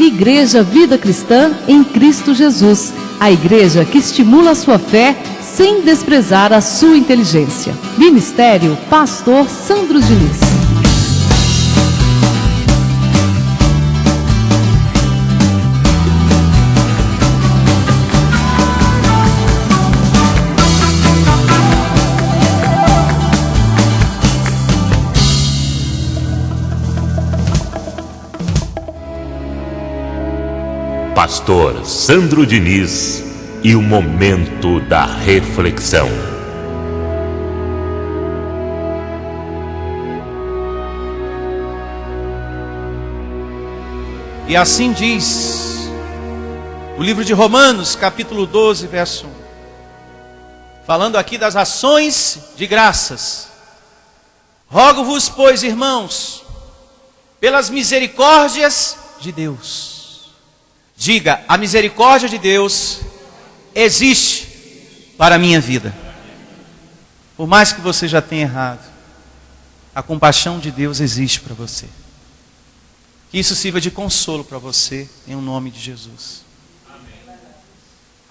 Igreja Vida Cristã em Cristo Jesus, a igreja que estimula a sua fé sem desprezar a sua inteligência. Ministério Pastor Sandro Diniz. Pastor Sandro Diniz e o momento da reflexão. E assim diz o livro de Romanos, capítulo 12, verso 1. Falando aqui das ações de graças. Rogo-vos, pois, irmãos, pelas misericórdias de Deus. Diga, a misericórdia de Deus existe para a minha vida. Por mais que você já tenha errado, a compaixão de Deus existe para você. Que isso sirva de consolo para você, em nome de Jesus.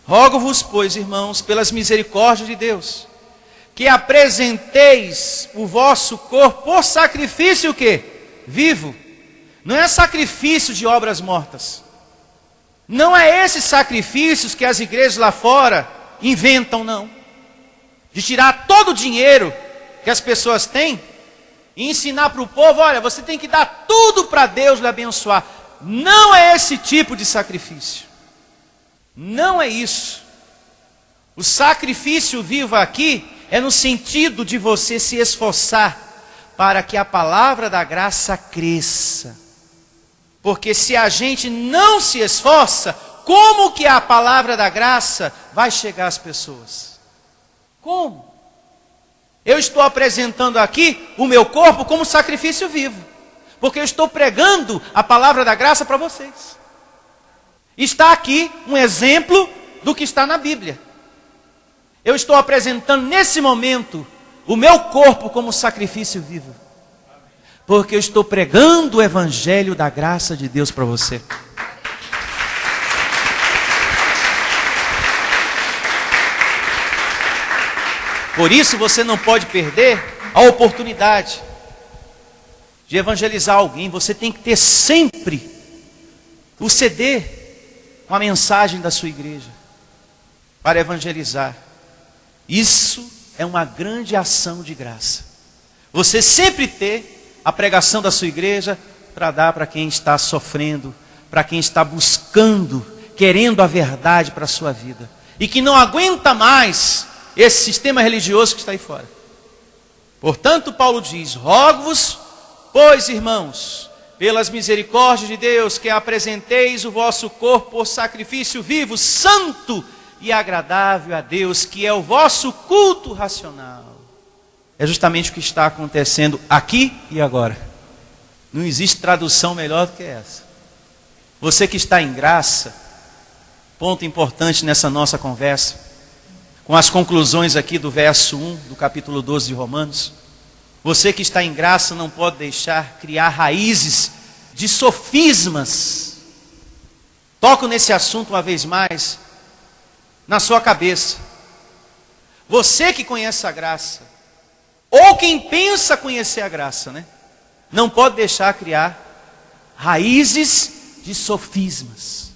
Rogo-vos, pois, irmãos, pelas misericórdias de Deus, que apresenteis o vosso corpo por sacrifício o quê? Vivo. Não é sacrifício de obras mortas. Não é esses sacrifícios que as igrejas lá fora inventam, não. De tirar todo o dinheiro que as pessoas têm e ensinar para o povo, olha, você tem que dar tudo para Deus lhe abençoar. Não é esse tipo de sacrifício. Não é isso. O sacrifício vivo aqui é no sentido de você se esforçar para que a palavra da graça cresça. Porque se a gente não se esforça, como que a palavra da graça vai chegar às pessoas? Como? Eu estou apresentando aqui o meu corpo como sacrifício vivo. Porque eu estou pregando a palavra da graça para vocês. Está aqui um exemplo do que está na Bíblia. Eu estou apresentando nesse momento o meu corpo como sacrifício vivo. Porque eu estou pregando o evangelho da graça de Deus para você. Por isso você não pode perder a oportunidade de evangelizar alguém. Você tem que ter sempre o CD com a mensagem da sua igreja para evangelizar. Isso é uma grande ação de graça. Você sempre ter a pregação da sua igreja para dar para quem está sofrendo, para quem está buscando, querendo a verdade para a sua vida. E que não aguenta mais esse sistema religioso que está aí fora. Portanto, Paulo diz, rogo-vos, pois, irmãos, pelas misericórdias de Deus, que apresenteis o vosso corpo por sacrifício vivo, santo e agradável a Deus, que é o vosso culto racional. É justamente o que está acontecendo aqui e agora. Não existe tradução melhor do que essa. Você que está em graça, ponto importante nessa nossa conversa, com as conclusões aqui do verso 1 do capítulo 12 de Romanos. Você que está em graça não pode deixar criar raízes de sofismas. Toco nesse assunto uma vez mais na sua cabeça. Você que conhece a graça, ou quem pensa conhecer a graça, né? Não pode deixar criar raízes de sofismas.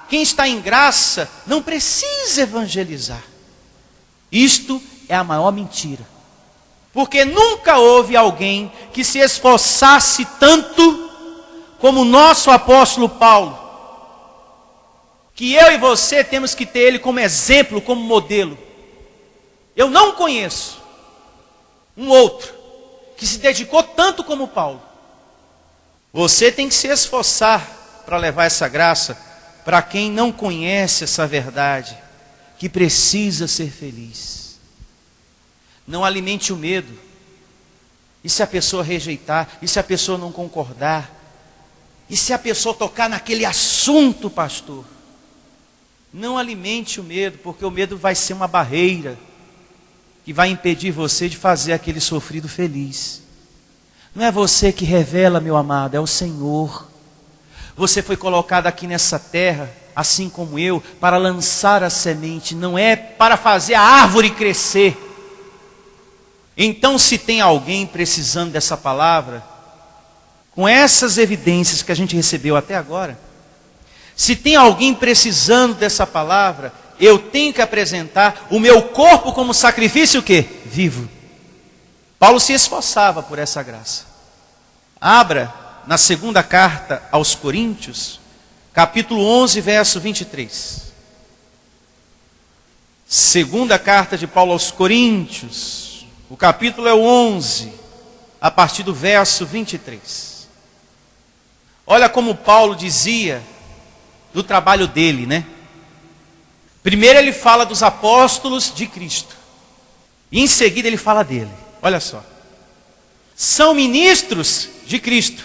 Quem está em graça não precisa evangelizar. Isto é a maior mentira. Porque nunca houve alguém que se esforçasse tanto como o nosso apóstolo Paulo. Que eu e você temos que ter ele como exemplo, como modelo. Eu não conheço um outro que se dedicou tanto como Paulo. Você tem que se esforçar para levar essa graça para quem não conhece essa verdade, que precisa ser feliz. Não alimente o medo. E se a pessoa rejeitar? E se a pessoa não concordar? E se a pessoa tocar naquele assunto, pastor? Não alimente o medo, porque o medo vai ser uma barreira que vai impedir você de fazer aquele sofrido feliz. Não é você que revela, meu amado, é o Senhor. Você foi colocado aqui nessa terra, assim como eu, para lançar a semente, não é para fazer a árvore crescer. Então, se tem alguém precisando dessa palavra, com essas evidências que a gente recebeu até agora, se tem alguém precisando dessa palavra, eu tenho que apresentar o meu corpo como sacrifício o quê? Vivo. Paulo se esforçava por essa graça. Abra na segunda carta aos Coríntios, capítulo 11, verso 23. Segunda carta de Paulo aos Coríntios, o capítulo é o 11, a partir do verso 23. Olha como Paulo dizia do trabalho dele, né? Primeiro ele fala dos apóstolos de Cristo. E em seguida ele fala dele. Olha só. São ministros de Cristo.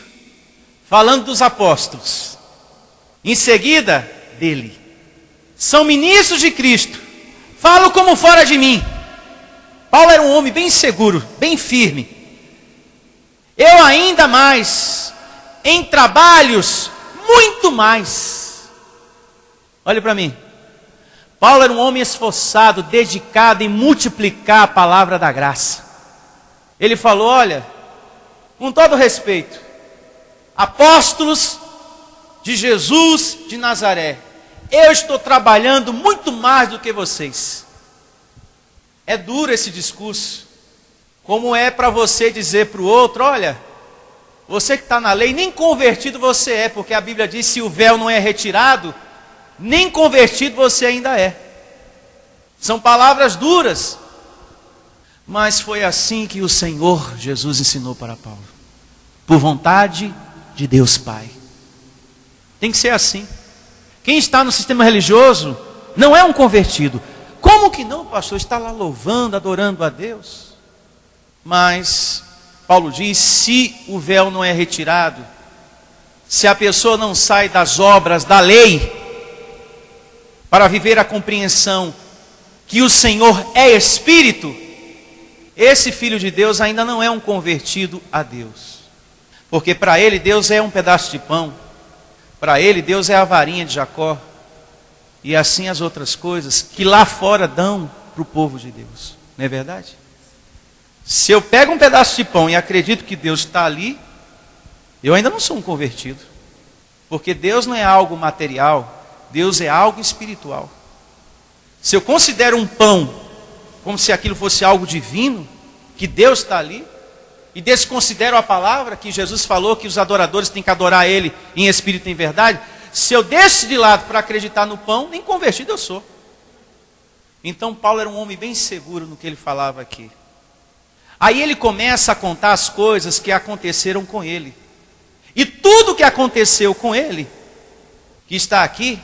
Falando dos apóstolos. Em seguida, dele. São ministros de Cristo. Falo como fora de mim. Paulo era um homem bem seguro, bem firme. Eu ainda mais, em trabalhos, muito mais. Olhe para mim. Paulo era um homem esforçado, dedicado em multiplicar a palavra da graça. Ele falou, olha, com todo respeito, apóstolos de Jesus de Nazaré, eu estou trabalhando muito mais do que vocês. É duro esse discurso. Como é para você dizer para o outro, olha, você que está na lei, nem convertido você é, porque a Bíblia diz, se o véu não é retirado, nem convertido você ainda é. São palavras duras. Mas foi assim que o Senhor Jesus ensinou para Paulo. Por vontade de Deus Pai. Tem que ser assim. Quem está no sistema religioso não é um convertido. Como que não, pastor? Está lá louvando, adorando a Deus. Mas Paulo diz, se o véu não é retirado, se a pessoa não sai das obras da lei, para viver a compreensão que o Senhor é Espírito, esse filho de Deus ainda não é um convertido a Deus. Porque para ele Deus é um pedaço de pão, para ele Deus é a varinha de Jacó, e assim as outras coisas que lá fora dão para o povo de Deus. Não é verdade? Se eu pego um pedaço de pão e acredito que Deus está ali, eu ainda não sou um convertido. Porque Deus não é algo material, Deus é algo espiritual. Se eu considero um pão como se aquilo fosse algo divino, que Deus está ali, e desconsidero a palavra que Jesus falou, que os adoradores têm que adorar Ele em espírito e em verdade, se eu desço de lado para acreditar no pão, nem convertido eu sou. Então Paulo era um homem bem seguro no que ele falava aqui. Aí ele começa a contar as coisas que aconteceram com ele. E tudo que aconteceu com ele, que está aqui,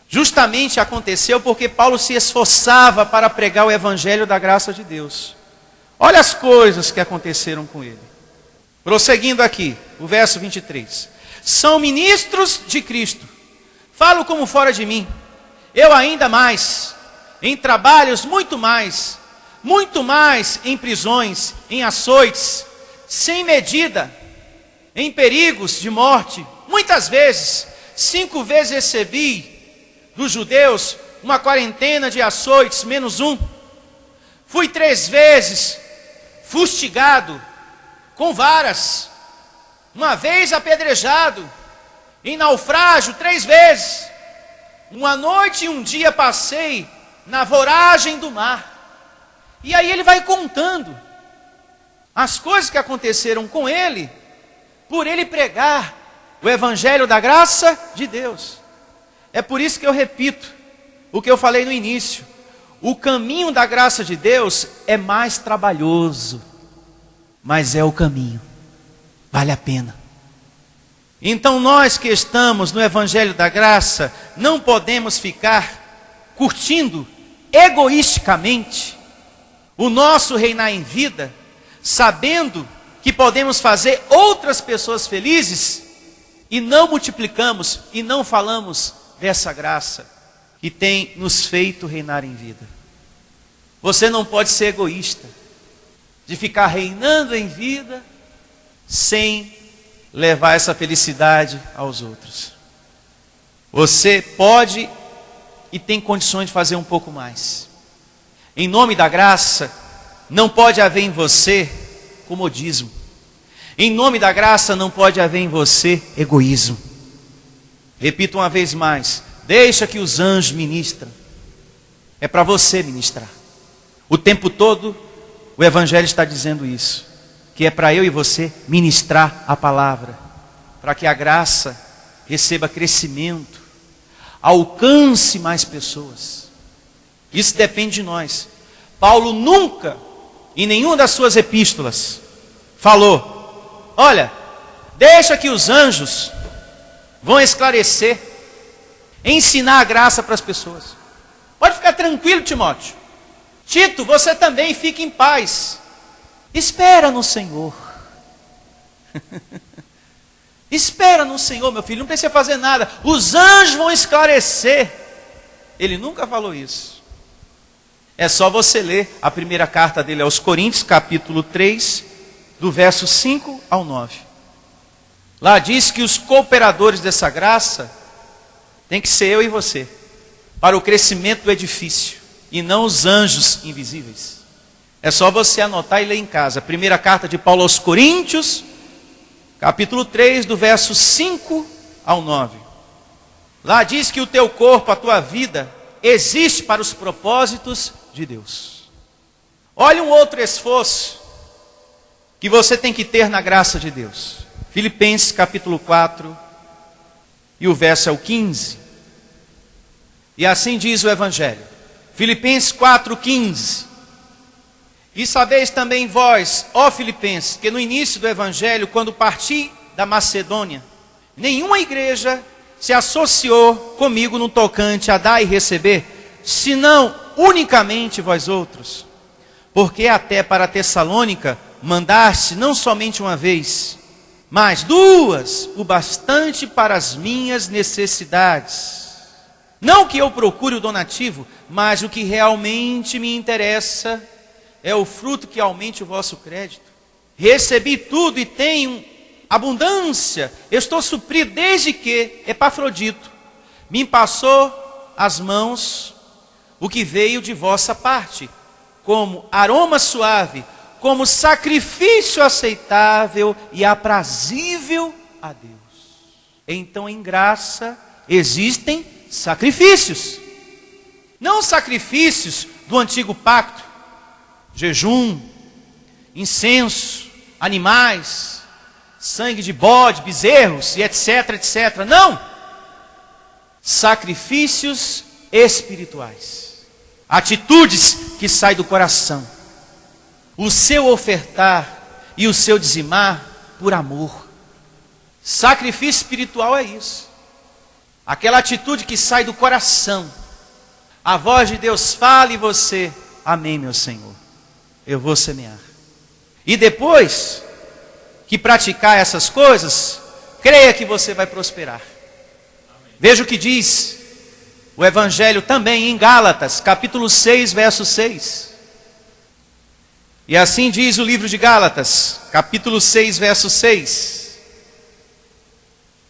justamente aconteceu porque Paulo se esforçava para pregar o evangelho da graça de Deus. Olha as coisas que aconteceram com ele. Prosseguindo aqui, o verso 23. São ministros de Cristo. Falo como fora de mim. Eu ainda mais, em trabalhos muito mais em prisões, em açoites, sem medida, em perigos de morte. Muitas vezes, 5 vezes recebi dos judeus uma quarentena de açoites, menos um. Fui 3 vezes fustigado com varas, uma vez apedrejado, em naufrágio 3 vezes. Uma noite e um dia passei na voragem do mar. E aí ele vai contando as coisas que aconteceram com ele, por ele pregar o evangelho da graça de Deus. É por isso que eu repito o que eu falei no início. O caminho da graça de Deus é mais trabalhoso, mas é o caminho, vale a pena. Então nós que estamos no evangelho da graça, não podemos ficar curtindo egoisticamente o nosso reinar em vida, sabendo que podemos fazer outras pessoas felizes, e não multiplicamos e não falamos dessa graça que tem nos feito reinar em vida. Você não pode ser egoísta, de ficar reinando em vida, sem levar essa felicidade aos outros. Você pode e tem condições de fazer um pouco mais. Em nome da graça, não pode haver em você comodismo. Em nome da graça, não pode haver em você egoísmo. Repito uma vez mais, deixa que os anjos ministram. É para você ministrar. O tempo todo, o Evangelho está dizendo isso. Que é para eu e você ministrar a palavra. Para que a graça receba crescimento. Alcance mais pessoas. Isso depende de nós. Paulo nunca, em nenhuma das suas epístolas, falou: olha, deixa que os anjos vão esclarecer, ensinar a graça para as pessoas. Pode ficar tranquilo, Timóteo. Tito, você também fique em paz. Espera no Senhor. Espera no Senhor, meu filho, não precisa fazer nada. Os anjos vão esclarecer. Ele nunca falou isso. É só você ler a primeira carta dele aos Coríntios, capítulo 3, do verso 5 ao 9. Lá diz que os cooperadores dessa graça tem que ser eu e você, para o crescimento do edifício, e não os anjos invisíveis. É só você anotar e ler em casa. Primeira carta de Paulo aos Coríntios, capítulo 3, do verso 5 ao 9. Lá diz que o teu corpo, a tua vida, existe para os propósitos de Deus. Olha um outro esforço que você tem que ter na graça de Deus. Filipenses capítulo 4, e o verso é o 15. E assim diz o Evangelho. Filipenses 4, 15. E sabeis também vós, ó Filipenses, que no início do Evangelho, quando parti da Macedônia, nenhuma igreja se associou comigo no tocante a dar e receber, senão unicamente vós outros. Porque até para Tessalônica mandaste não somente uma vez, mas duas, o bastante para as minhas necessidades. Não que eu procure o donativo, mas o que realmente me interessa é o fruto que aumente o vosso crédito. Recebi tudo e tenho abundância. Eu estou suprido desde que Epafrodito me passou as mãos o que veio de vossa parte, como aroma suave, como sacrifício aceitável e aprazível a Deus. Então, em graça, existem sacrifícios. Não sacrifícios do antigo pacto, jejum, incenso, animais, sangue de bode, bezerros e etc, etc. Não! Sacrifícios espirituais. Atitudes que saem do coração. O seu ofertar e o seu dizimar por amor. Sacrifício espiritual é isso. Aquela atitude que sai do coração. A voz de Deus fala e você: amém, meu Senhor, eu vou semear. E depois que praticar essas coisas, creia que você vai prosperar. Veja o que diz o Evangelho também em Gálatas, capítulo 6, verso 6. E assim diz o livro de Gálatas, capítulo 6, verso 6.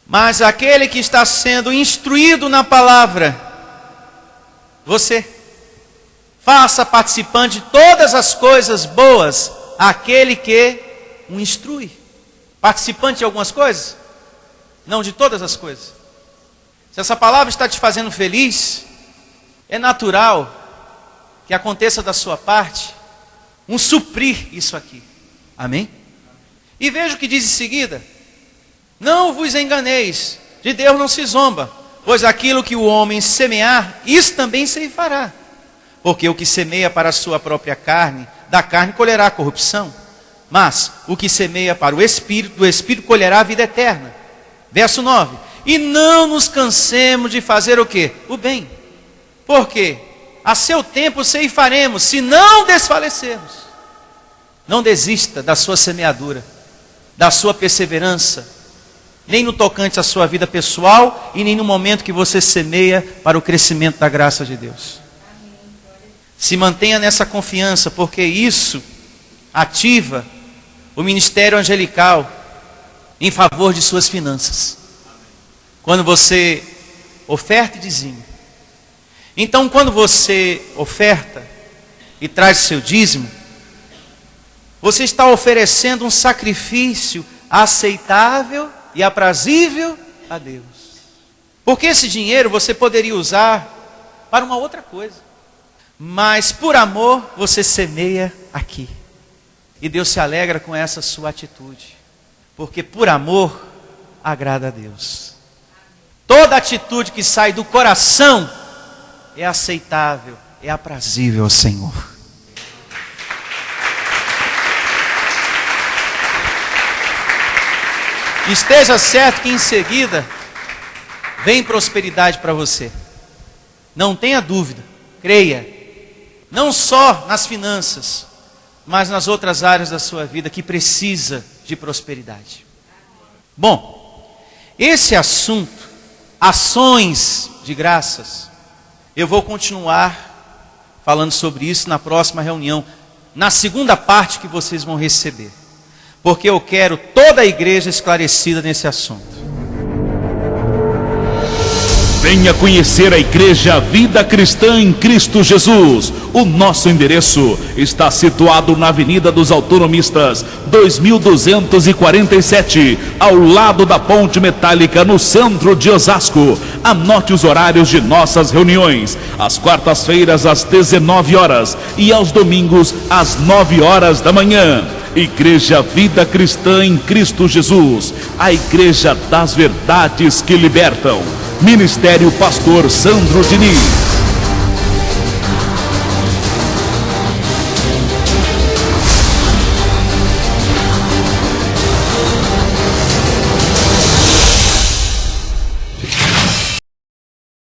Mas aquele que está sendo instruído na palavra, você, faça participante de todas as coisas boas aquele que o instrui. Participante de algumas coisas? Não de todas as coisas. Se essa palavra está te fazendo feliz, é natural que aconteça da sua parte um suprir isso aqui. Amém? E veja o que diz em seguida: não vos enganeis, de Deus não se zomba, pois aquilo que o homem semear, isso também se fará. Porque o que semeia para a sua própria carne, da carne colherá corrupção. Mas o que semeia para o Espírito, do Espírito colherá a vida eterna. Verso 9. E não nos cansemos de fazer o quê? O bem. Porque a seu tempo ceifaremos, se não desfalecermos. Não desista da sua semeadura, da sua perseverança, nem no tocante à sua vida pessoal, e nem no momento que você semeia para o crescimento da graça de Deus. Se mantenha nessa confiança, porque isso ativa o ministério angelical em favor de suas finanças. Quando você oferta e dizima. Então, quando você oferta e traz seu dízimo, você está oferecendo um sacrifício aceitável e aprazível a Deus. Porque esse dinheiro você poderia usar para uma outra coisa. Mas por amor você semeia aqui. E Deus se alegra com essa sua atitude. Porque por amor agrada a Deus. Toda atitude que sai do coração é aceitável, é aprazível ao Senhor. Esteja certo que em seguida vem prosperidade para você. Não tenha dúvida, creia. Não só nas finanças, mas nas outras áreas da sua vida que precisa de prosperidade. Bom, esse assunto, ações de graças, eu vou continuar falando sobre isso na próxima reunião, na segunda parte que vocês vão receber. Porque eu quero toda a igreja esclarecida nesse assunto. Venha conhecer a Igreja Vida Cristã em Cristo Jesus. O nosso endereço está situado na Avenida dos Autonomistas, 2247, ao lado da Ponte Metálica, no centro de Osasco. Anote os horários de nossas reuniões: às quartas-feiras às 19 horas e aos domingos às 9 horas da manhã. Igreja Vida Cristã em Cristo Jesus, a igreja das verdades que libertam. Ministério Pastor Sandro Diniz.